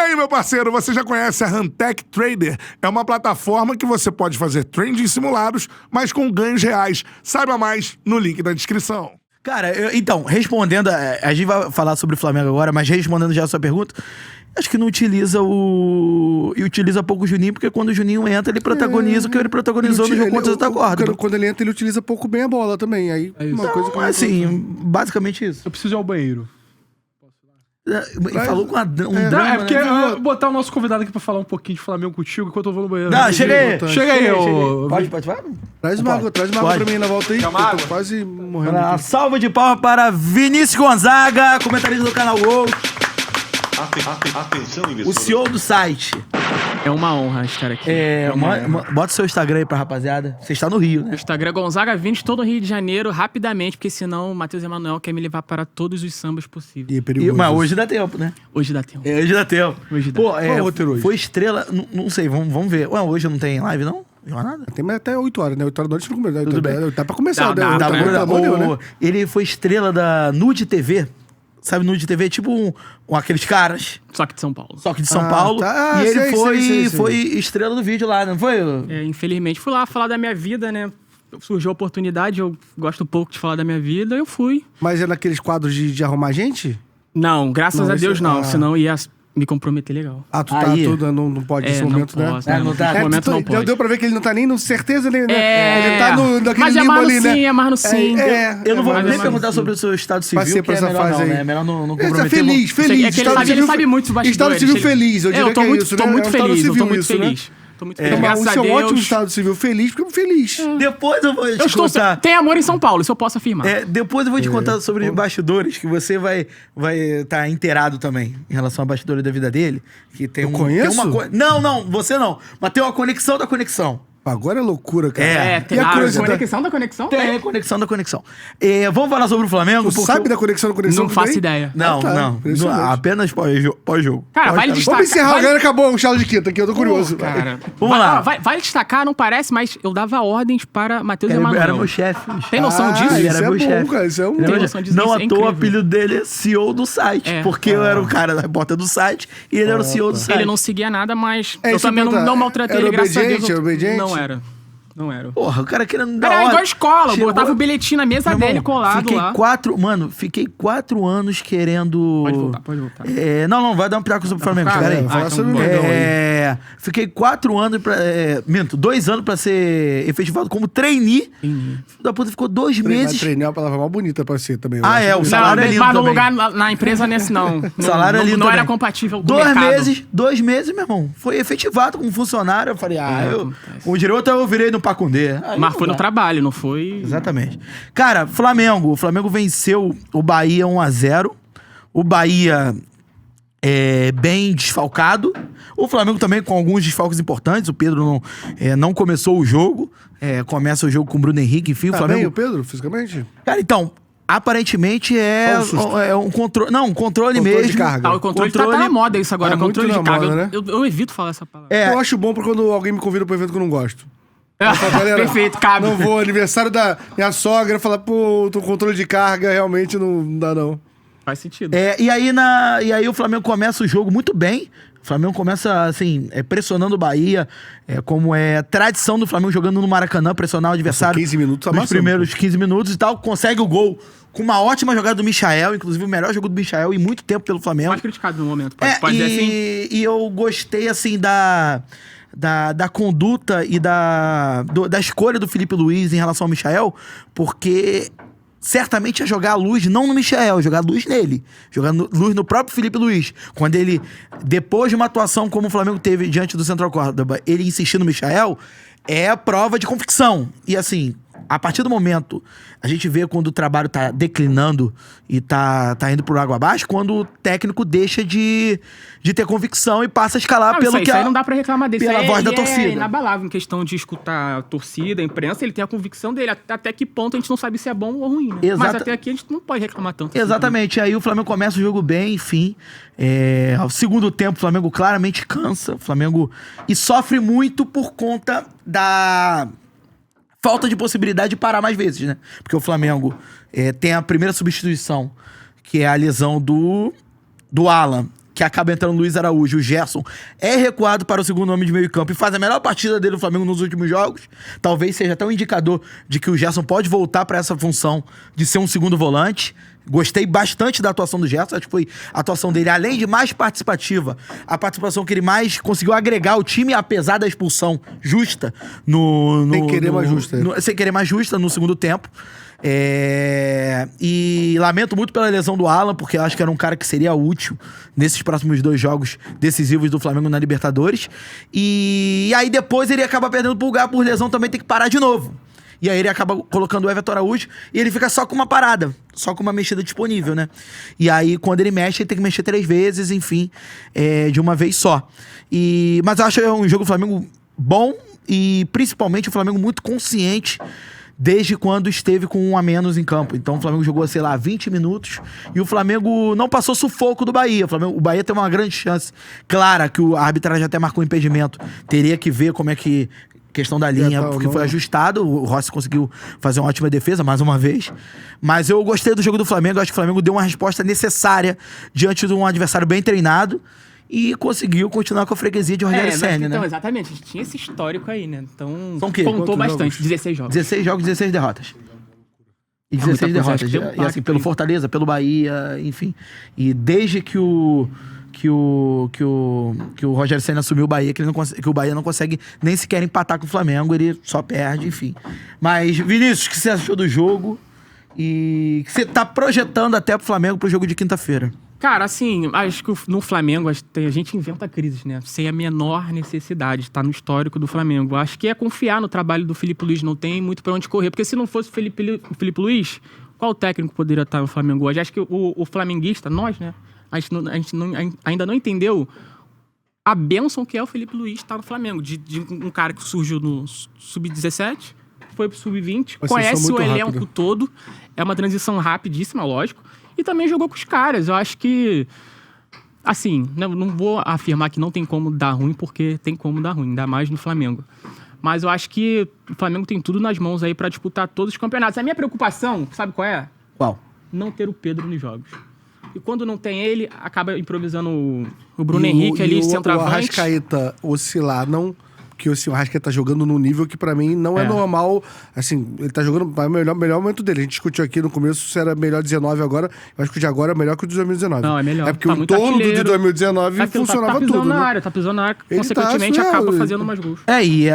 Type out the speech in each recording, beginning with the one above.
aí, meu parceiro, você já conhece a Huntech Trader? É uma plataforma que você pode fazer trading simulados, mas com ganhos reais. Saiba mais no link da descrição. Cara, então, respondendo, a gente vai falar sobre o Flamengo agora, mas respondendo já a sua pergunta, acho que não utiliza e utiliza pouco o Juninho, porque quando o Juninho entra, ele protagoniza o que ele protagonizou no jogo contra o Santa Corda. Quando ele entra, ele utiliza pouco bem a bola também. Aí, uma coisa que assim, basicamente isso. Eu preciso ir ao banheiro. Ele falou com um drama, Não, é porque né? eu vou botar o nosso convidado aqui pra falar um pouquinho de Flamengo contigo enquanto eu vou no banheiro. Não, chega aí. Chega aí, ô. Pode falar? Traz uma água pra mim na volta aí. Eu tô quase morrendo Uma aqui. salva de palmas para Vinícius Gonzaga, comentarista do canal Gol, Atenção, o investidor. CEO do site. É uma honra estar aqui. Bota o seu Instagram aí pra rapaziada. Você está no Rio, né? Instagram Gonzaga Vini, estou no Rio de Janeiro, rapidamente, porque senão o Matheus Emanuel quer me levar para todos os sambas possíveis. E é perigoso. Mas hoje dá tempo, né? Hoje dá tempo. Hoje dá tempo. Hoje dá. Pô, Qual o roteiro hoje? foi estrela, não sei, vamos ver. Ué, hoje não tem live, não? Não há nada? Tem até 8 horas, né? 8 horas da noite não começa. Tudo bem. Dá pra começar, Dá, né? dá, Tá né? bom, tá bom, né? Ele foi estrela da Nude TV. Sabe, Nude TV? Tipo aqueles caras, Só que de São Paulo. só que de São Ah, Paulo. tá. Ah, E ele sei. foi estrela do vídeo lá, não foi? Infelizmente, fui lá falar da minha vida, né? Surgiu a oportunidade, eu gosto pouco de falar da minha vida, eu fui. Mas é naqueles quadros de arrumar gente? Não, graças Não, a Deus isso- não, ah. senão ia me comprometer legal. Ah, tu tá Aí. tudo, não pode nesse não momento, né? posso, né? não tá. No momento não pode. Deu pra ver que ele não tá nem no certeza, nem, né? É, Ele tá naquele mas é limbo mais no ali, né? sim, é mais no sim. Eu não vou mas nem é perguntar mais sobre o seu estado Vai civil, ser que pra é essa melhor fase não, aí. né? É melhor não Ele comprometer. tá feliz, feliz. É que ele sabe muito bastidores. Estado civil feliz, eu diria Eu tô que é muito, isso, tô né? muito É um estado feliz, eu tô civil muito isso, né? feliz. Tô muito feliz, graças Isso a é um Deus. ótimo estado civil feliz, porque feliz. Depois eu vou te Eu estou, contar. tem amor em São Paulo, isso eu posso afirmar. Depois eu vou te contar sobre bastidores, que você vai estar inteirado também em relação a bastidores da vida dele. Que tem conheço? Tem uma não, você não. Mas tem uma conexão da conexão. Agora é loucura, cara. Tem E a a curiosidade? conexão da conexão? Tem a conexão da conexão. Vamos falar sobre o Flamengo? Tu sabe da conexão da conexão? Não que faço tem? ideia. Não, Ah, tá. não. Impressionante. Apenas pós-jogo. Cara, vale destacar. Vamos encerrar, vale- agora acabou o Charles de Quinta aqui, eu tô curioso. Cara, Vamos lá. Vale destacar, não parece, mas eu dava ordens para Matheus Emanuel. Era meu chefe. Tem noção disso? Ele isso era é meu bom, chefe. cara, isso é um... Ele era meu noção chefe. disso, Não isso é à toa o incrível. apelido dele é CEO do site. É. Porque eu era o cara da repórter do site e ele era o CEO do site. Ele não seguia nada, mas É, eu isso também eu ia não perguntar. maltratei Era ele, graças a Deus. obediente, era obediente? Não era. Porra, o cara querendo dar Era ordem. igual escola, eu Chegou- botava o bilhetinho na mesa Meu dele irmão, colado fiquei lá. 4 anos querendo... Pode voltar. Não, vai dar um pitaco sobre o Flamengo, Cara, espera aí. vai falar então sobre o bora. Mengão aí. Fiquei 4 anos pra... 2 anos pra ser efetivado como trainee. Filho da puta ficou 2 meses. Treinar é uma palavra mais bonita pra ser também. eu Ah, acho. o salário é lindo mas no também. lugar, na empresa nesse não. Salário é lindo Não era também. compatível com o 2 mercado. 2 meses, meu irmão. Foi efetivado como funcionário. Eu falei, acontece. o direito eu virei no Pacundê. Aí Mas não foi dá. no trabalho, não foi... Exatamente. Cara, Flamengo. O Flamengo venceu o Bahia 1-0. O Bahia bem desfalcado. O Flamengo também com alguns desfalques importantes. O Pedro não começou o jogo. Começa o jogo com o Bruno Henrique. Enfim, o Tá Flamengo... bem o Pedro, fisicamente? Cara, então... Aparentemente Qual o susto? um controle... Não, um controle Controle mesmo. de carga. O controle tá na moda isso agora, É muito controle de na carga. moda, né? Eu evito falar essa palavra. Eu acho bom pra quando alguém me convida pro evento que eu não gosto. Galera, Perfeito, cabe. Não vou, aniversário da minha sogra, falar, pô, tô com controle de carga, realmente não dá não. Faz sentido. E aí o Flamengo começa o jogo muito bem. O Flamengo começa, assim, pressionando o Bahia, como é tradição do Flamengo jogando no Maracanã, pressionar o adversário 15 minutos nos amassando, primeiros 15 minutos e tal. Consegue o gol com uma ótima jogada do Michael, inclusive o melhor jogo do Michael em muito tempo pelo Flamengo. Mais criticado no momento, pode dizer assim. E eu gostei, assim, da conduta e da escolha do Felipe Luiz em relação ao Michael, porque certamente ia jogar a luz não no Michael, jogar a luz nele. Jogar luz no próprio Felipe Luiz. Quando ele, depois de uma atuação como o Flamengo teve diante do Central Córdoba, ele insistir no Michael, é prova de convicção. E assim, a partir do momento, a gente vê quando o trabalho tá declinando e tá indo por água abaixo, quando o técnico deixa de ter convicção e passa a escalar Não, pelo isso aí não dá pra reclamar dele. pela Isso aí voz da ele torcida. É inabalável em questão de escutar a torcida, a imprensa, ele tem a convicção dele. Até que ponto a gente não sabe se é bom ou ruim, né? Mas até aqui a gente não pode reclamar tanto. Exatamente. Aí o Flamengo começa o jogo bem, enfim. Ao segundo tempo, o Flamengo claramente cansa. O Flamengo... E sofre muito por conta da falta de possibilidade de parar mais vezes, né? Porque o Flamengo tem a primeira substituição, que é a lesão do Alan, que acaba entrando o Luiz Araújo, o Gerson, é recuado para o segundo homem de meio campo e faz a melhor partida dele no Flamengo nos últimos jogos, talvez seja até um indicador de que o Gerson pode voltar para essa função de ser um segundo volante. Gostei bastante da atuação do Gerson, acho que foi a atuação dele, além de mais participativa, a participação que ele mais conseguiu agregar ao time, apesar da expulsão justa Sem querer mais justa. sem querer mais justa no segundo tempo. E lamento muito pela lesão do Alan, porque eu acho que era um cara que seria útil nesses próximos 2 jogos decisivos do Flamengo na Libertadores. E aí depois ele acaba perdendo o Pulgar por lesão, também tem que parar de novo. E aí ele acaba colocando o Everton Araújo e ele fica só com uma parada, só com uma mexida disponível, né? E aí quando ele mexe, ele tem que mexer 3 vezes, enfim, de uma vez só. Mas eu acho um jogo do Flamengo bom e principalmente o Flamengo muito consciente desde quando esteve com 1 a menos em campo. Então o Flamengo jogou, sei lá, 20 minutos e o Flamengo não passou sufoco do Bahia. O Bahia tem uma grande chance. Claro que a arbitragem até marcou impedimento. Teria que ver como é que... Questão da linha, porque foi ajustado. O Rossi conseguiu fazer uma ótima defesa, mais uma vez. Mas eu gostei do jogo do Flamengo. Acho que o Flamengo deu uma resposta necessária diante de um adversário bem treinado e conseguiu continuar com a freguesia de Rogério Ceni, né? Então, exatamente. A gente tinha esse histórico aí, né? Então, São o quê? contou Quantos bastante. jogos? 16 jogos. 16 jogos, 16 derrotas. E 16 muita coisa, derrotas. acho que tem um E assim, pelo pacto. Fortaleza, pelo Bahia, enfim. E desde que o Rogério Ceni assumiu o Bahia, que o Bahia não consegue nem sequer empatar com o Flamengo, ele só perde, enfim. Mas, Vinícius, o que você achou do jogo? E que você tá projetando até pro Flamengo pro jogo de quinta-feira? Cara, assim, acho que no Flamengo a gente inventa crises, né? Sem a menor necessidade. Tá no histórico do Flamengo. Acho que é confiar no trabalho do Felipe Luiz. Não tem muito pra onde correr. Porque se não fosse o Felipe Luiz, qual técnico poderia estar no Flamengo hoje? Acho que o flamenguista, nós, né? A gente ainda não entendeu a bênção que é o Felipe Luiz estar no Flamengo. De um cara que surgiu no Sub-17, foi pro Sub-20, conhece o elenco todo. É uma transição rapidíssima, lógico. E também jogou com os caras. Eu acho que, assim, não vou afirmar que não tem como dar ruim, porque tem como dar ruim, ainda mais no Flamengo. Mas eu acho que o Flamengo tem tudo nas mãos aí pra disputar todos os campeonatos. A minha preocupação, sabe qual é? Qual? Não ter o Pedro nos jogos. E quando não tem ele, acaba improvisando o Bruno Henrique ali, centroavante. O Arrascaeta oscilar, não... Porque o Arrascaeta tá jogando num nível que pra mim não é normal. Assim, ele tá jogando o melhor momento dele. A gente discutiu aqui no começo se era melhor 19 agora. Eu acho que o de agora é melhor que o de 2019. Não, é melhor. É porque Tá o muito entorno do de artilheiro. 2019 funcionava tudo, né? Tá pisando na área. Ele Consequentemente, tá, acaba fazendo mais gols. E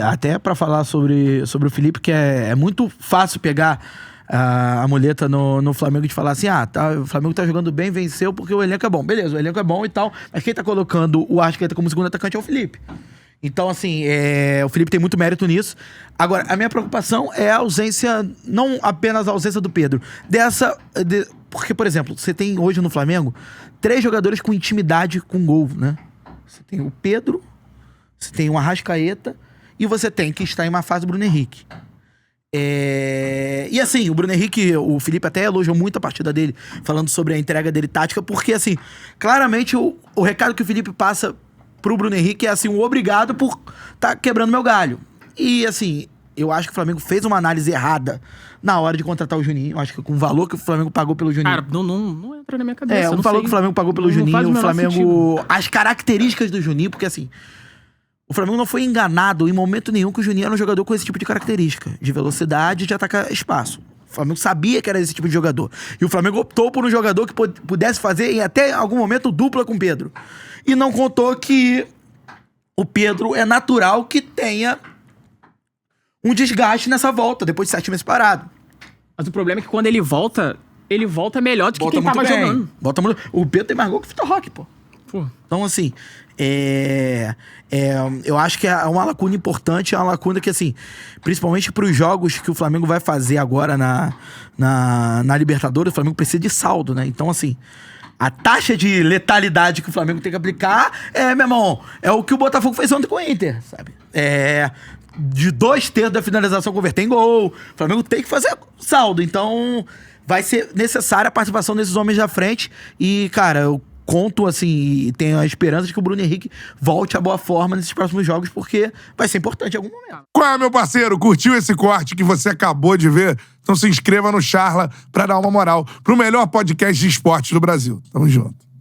até pra falar sobre o Felipe, que é muito fácil pegar a muleta no Flamengo de falar assim, o Flamengo tá jogando bem, venceu porque o elenco é bom. Beleza, o elenco é bom e tal, mas quem tá colocando o Arrascaeta como segundo atacante é o Felipe. Então, assim, o Felipe tem muito mérito nisso. Agora, a minha preocupação é a ausência, não apenas a ausência do Pedro. Porque, por exemplo, você tem hoje no Flamengo 3 jogadores com intimidade com gol, né? Você tem o Pedro, você tem o Arrascaeta e você tem, que está em uma fase, o Bruno Henrique. E assim, o Bruno Henrique, o Felipe até elogiou muito a partida dele, falando sobre a entrega dele tática, porque assim, claramente o recado que o Felipe passa pro Bruno Henrique é assim, um obrigado por tá quebrando meu galho. E assim, eu acho que o Flamengo fez uma análise errada na hora de contratar o Juninho. Eu acho que com o valor que o Flamengo pagou pelo Juninho. Cara, não entra na minha cabeça. O valor que o Flamengo pagou pelo Juninho, o Flamengo... Sentido. As características do Juninho, porque assim, o Flamengo não foi enganado em momento nenhum que o Juninho era um jogador com esse tipo de característica, de velocidade e de atacar espaço. O Flamengo sabia que era esse tipo de jogador. E o Flamengo optou por um jogador que pudesse fazer, em até algum momento, dupla com o Pedro. E não contou que o Pedro é natural que tenha um desgaste nessa volta, depois de 7 meses parado. Mas o problema é que quando ele volta melhor do que quem tava jogando. O Pedro tem mais gol que o Vitor Roque, pô. Então, assim, eu acho que é uma lacuna importante, é uma lacuna que, assim, principalmente pros jogos que o Flamengo vai fazer agora na Libertadores, o Flamengo precisa de saldo, né? Então, assim, a taxa de letalidade que o Flamengo tem que aplicar meu irmão, é o que o Botafogo fez ontem com o Inter, sabe? De 2/3 da finalização converter em gol. O Flamengo tem que fazer saldo, então vai ser necessária a participação desses homens da frente e, cara, eu conto, assim, e tenho a esperança de que o Bruno Henrique volte à boa forma nesses próximos jogos, porque vai ser importante em algum momento. Qual é, meu parceiro? Curtiu esse corte que você acabou de ver? Então se inscreva no Charla pra dar uma moral pro melhor podcast de esportes do Brasil. Tamo junto.